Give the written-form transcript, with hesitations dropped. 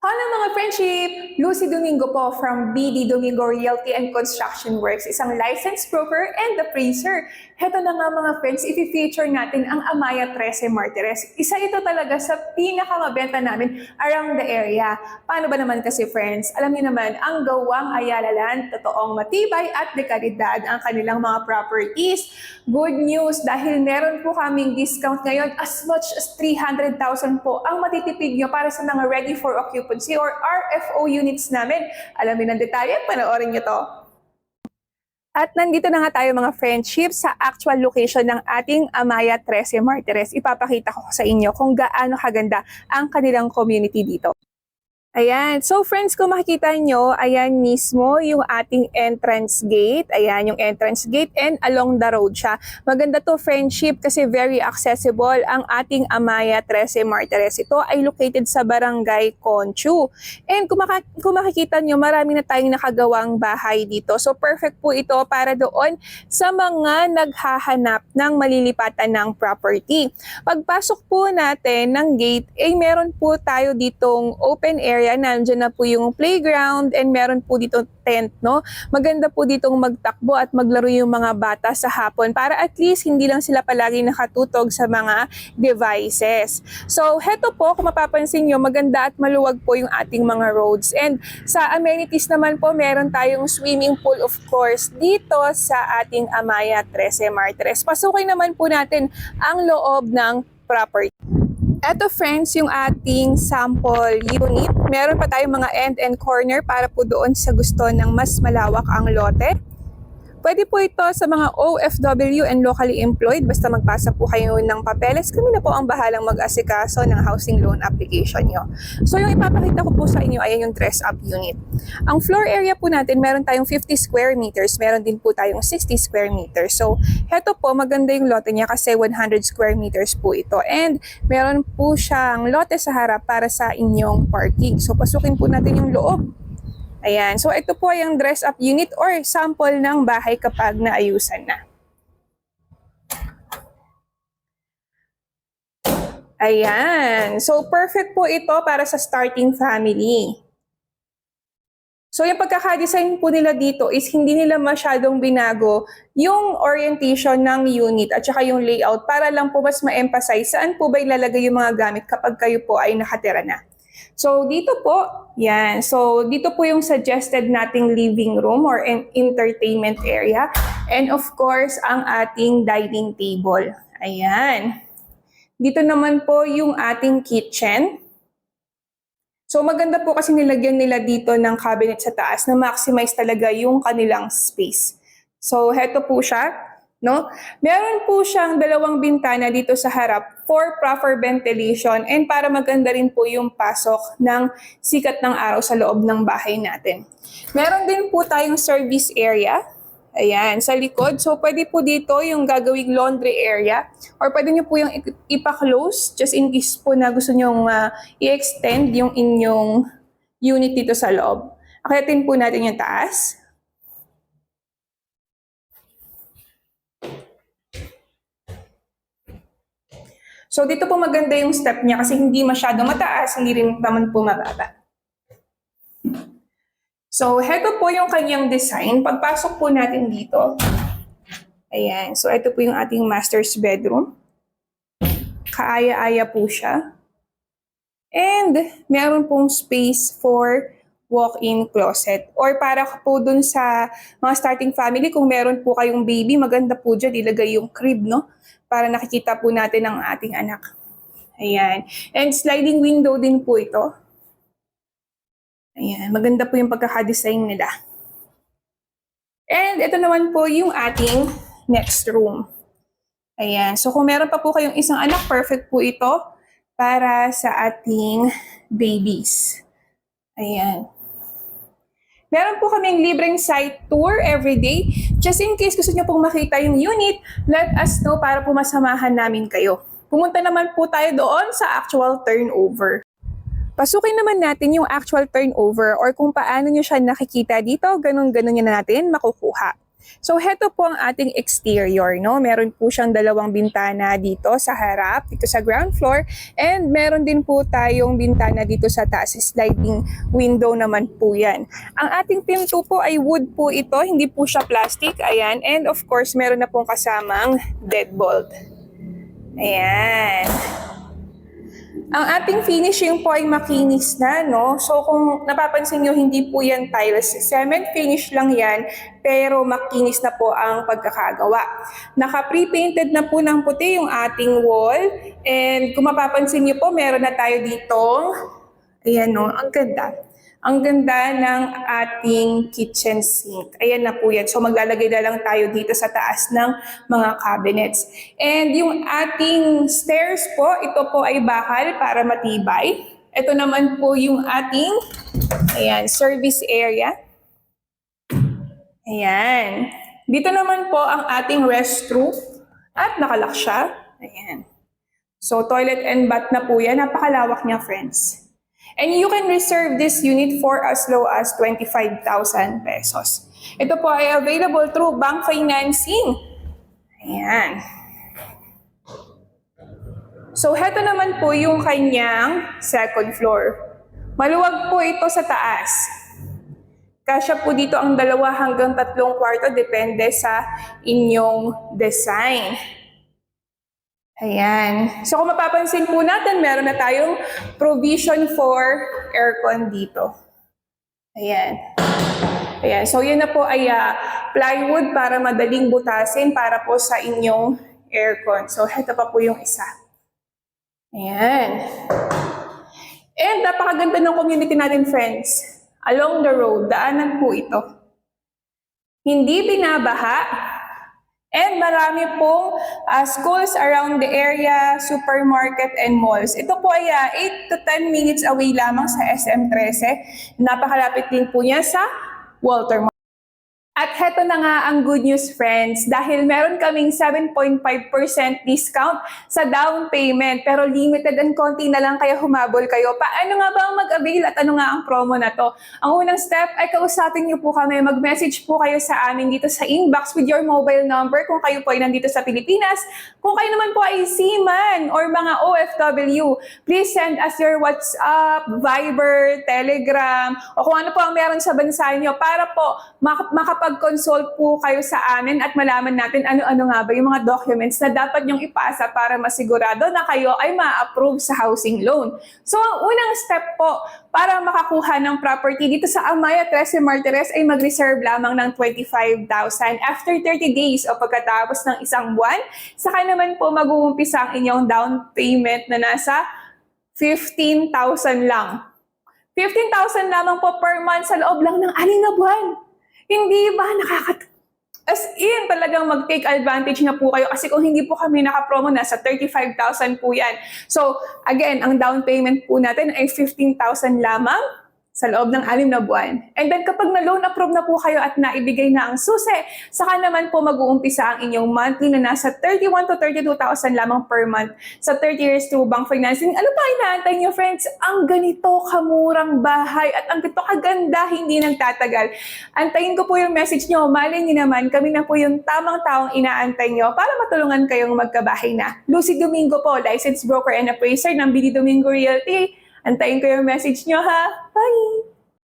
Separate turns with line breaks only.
Hello mga friendship! Lucy Domingo po from BD Domingo Realty and Construction Works, isang licensed broker and appraiser. Heto na nga mga friends, i-feature natin ang Amaya 13 Martires. Isa ito talaga sa pinakamabenta namin around the area. Paano ba naman kasi friends? Alam niyo naman, ang Gawang Ayala Land, totoong matibay at dekalidad ang kanilang mga properties. Good news dahil meron po kaming discount ngayon as much as 300,000 po ang matitipid nyo para sa mga ready for occupancy or RFO units namin. Alamin ang detalye, panoorin nyo to. At nandito na nga tayo mga friendship sa actual location ng ating Amaya 13 Martires. Ipapakita ko sa inyo kung gaano kaganda ang kanilang community dito. Ayan. So friends, kung makikita nyo, ayan mismo yung ating entrance gate. Ayan yung entrance gate and along the road siya. Maganda to friendship kasi very accessible ang ating Amaya 13 Martires. Ito ay located sa Barangay Conchu. And kung makikita nyo, marami na tayong nakagawang bahay dito. So perfect po ito para doon sa mga naghahanap ng malilipatan ng property. Pagpasok po natin ng gate, meron po tayo ditong open area. Nandiyan na po yung playground and meron po dito tent, no? Maganda po ditong magtakbo at maglaro yung mga bata sa hapon para at least hindi lang sila palagi nakatutog sa mga devices. So, heto po, kung mapapansin nyo, maganda at maluwag po yung ating mga roads. And sa amenities naman po, meron tayong swimming pool of course dito sa ating Amaya 13 Martires. Pasukin naman po natin ang loob ng property. Eto friends, yung ating sample unit. Meron pa tayong mga end and corner para po doon sa gusto ng mas malawak ang lote. Pwede po ito sa mga OFW and locally employed. Basta magpasa po kayo ng papeles, kami na po ang bahalang mag-asikaso ng housing loan application nyo. So yung ipapakita ko po sa inyo ay yung dress-up unit. Ang floor area po natin, meron tayong 50 square meters. Meron din po tayong 60 square meters. So heto po, maganda yung lote niya kasi 100 square meters po ito. And meron po siyang lote sa harap para sa inyong parking. So pasukin po natin yung loob. Ayan. So, ito po yung dress-up unit or sample ng bahay kapag naayusan na. Ayan. So, perfect po ito para sa starting family. So, yung pagkakadesign po nila dito is hindi nila masyadong binago yung orientation ng unit at saka yung layout para lang po mas ma-emphasize saan po ba ilalagay yung mga gamit kapag kayo po ay nakatira na. So, dito po, yan. So, dito po yung suggested nating living room or an entertainment area. And of course, ang ating dining table. Ayan. Dito naman po yung ating kitchen. So, maganda po kasi nilagyan nila dito ng cabinet sa taas na maximize talaga yung kanilang space. So, heto po siya. No? Meron po siyang dalawang bintana dito sa harap for proper ventilation and para maganda rin po yung pasok ng sikat ng araw sa loob ng bahay natin. Meron din po tayong service area. Ayan, sa likod. So, pwede po dito yung gagawing laundry area or pwede nyo po yung ipa-close just in case po na gusto nyo i-extend yung inyong unit dito sa loob. Akyatin po natin yung taas. So, dito po maganda yung step niya kasi hindi masyado mataas, hindi rin naman po mababa. So, heto po yung kanyang design. Pagpasok po natin dito, ayan. So, ito po yung ating master's bedroom. Kaaya-aya po siya. And, meron pong space for walk-in closet. Or para po dun sa mga starting family, kung meron po kayong baby, maganda po dyan, ilagay yung crib, no? Para nakikita po natin ang ating anak. Ayan. And sliding window din po ito. Ayan. Maganda po yung pagkakadesign nila. And ito naman po yung ating next room. Ayan. So kung meron pa po kayong isang anak, perfect po ito para sa ating babies. Ayan. Meron po kaming libreng site tour everyday. Just in case gusto nyo pong makita yung unit, let us know para po masamahan namin kayo. Pumunta naman po tayo doon sa actual turnover. Pasukin naman natin yung actual turnover or kung paano nyo siya nakikita dito, ganun-ganun nyo na natin makukuha. So, heto po ang ating exterior, no? Meron po siyang dalawang bintana dito sa harap, dito sa ground floor, and meron din po tayong bintana dito sa taas, sliding window naman po yan. Ang ating pinto po ay wood po ito, hindi po siya plastic, ayan, and of course, meron na pong kasamang deadbolt. Ayan. Ang ating finishing po ay makinis na, no? So kung napapansin nyo, hindi po yan tiles. Cement finish lang yan, pero makinis na po ang pagkakagawa. Naka-pre-painted na po ng puti yung ating wall. And kung mapapansin nyo po, meron na tayo dito. Ayan, no? Ang ganda. Ang ganda ng ating kitchen sink. Ayan na po yan. So maglalagay na lang tayo dito sa taas ng mga cabinets. And yung ating stairs po, ito po ay bakal para matibay. Ito naman po yung ating service area. Ayan. Dito naman po ang ating restroom at nakalock siya. Ayan. So toilet and bath na po yan. Napakalawak niya, friends. And you can reserve this unit for as low as 25,000 pesos. Ito po ay available through bank financing. Ayan. So, heto naman po yung kanyang second floor. Maluwag po ito sa taas. Kasya po dito ang 2 hanggang 3 kwarto, depende sa inyong design. Ayan. So kung mapapansin po natin, meron na tayong provision for aircon dito. Ayan. Ayan. So yun na po ay plywood para madaling butasin para po sa inyong aircon. So heto pa po yung isa. Ayan. And napakaganda ng community natin, friends. Along the road, daanan po ito. Hindi binabaha. And marami pong schools around the area, supermarket, and malls. Ito po ay 8 to 10 minutes away lamang sa SM13. Napakalapit din po niya sa Walter Mall. At heto na nga ang good news, friends, dahil meron kaming 7.5% discount sa down payment, pero limited and konti na lang kaya humabol kayo. Paano nga ba ang mag-avail at ano nga ang promo na to? Ang unang step ay kausapin niyo po kami, mag-message po kayo sa amin dito sa inbox with your mobile number kung kayo po ay nandito sa Pilipinas. Kung kayo naman po ay seaman or mga OFW, please send us your WhatsApp, Viber, Telegram, o kung ano po ang meron sa bansa niyo para po makapag-consult po kayo sa amin at malaman natin ano-ano nga ba yung mga documents na dapat nyong ipasa para masigurado na kayo ay ma-approve sa housing loan. So ang unang step po para makakuha ng property dito sa Amaya Trece Martires ay mag-reserve lamang ng 25,000 after 30 days o pagkatapos ng isang buwan. Saka naman po mag-uumpisa ang inyong down payment na nasa 15,000 lang. 15,000 lamang po per month sa loob lang ng 6 na buwan. Hindi ba as in, talagang mag-take advantage na po kayo kasi kung hindi po kami naka-promo, nasa 35,000 po yan. So, again, ang down payment po natin ay 15,000 lamang sa loob ng 6 na buwan. And then kapag na-loan approve na po kayo at naibigay na ang susi, saka naman po mag-uumpisa ang inyong monthly na nasa 31,000 to 32,000 lamang per month sa 30 years through bank financing. Ano pa inaantay niyo, friends? Ang ganito kamurang bahay at ang ganito kaganda, hindi nagtatagal. Antayin ko po yung message niyo. Malay niyo naman, kami na po yung tamang taong inaantay niyo para matulungan kayong magkabahay na. Lucy Domingo po, licensed broker and appraiser ng BD Domingo Realty. Antayin ko yung message nyo, ha? Bye!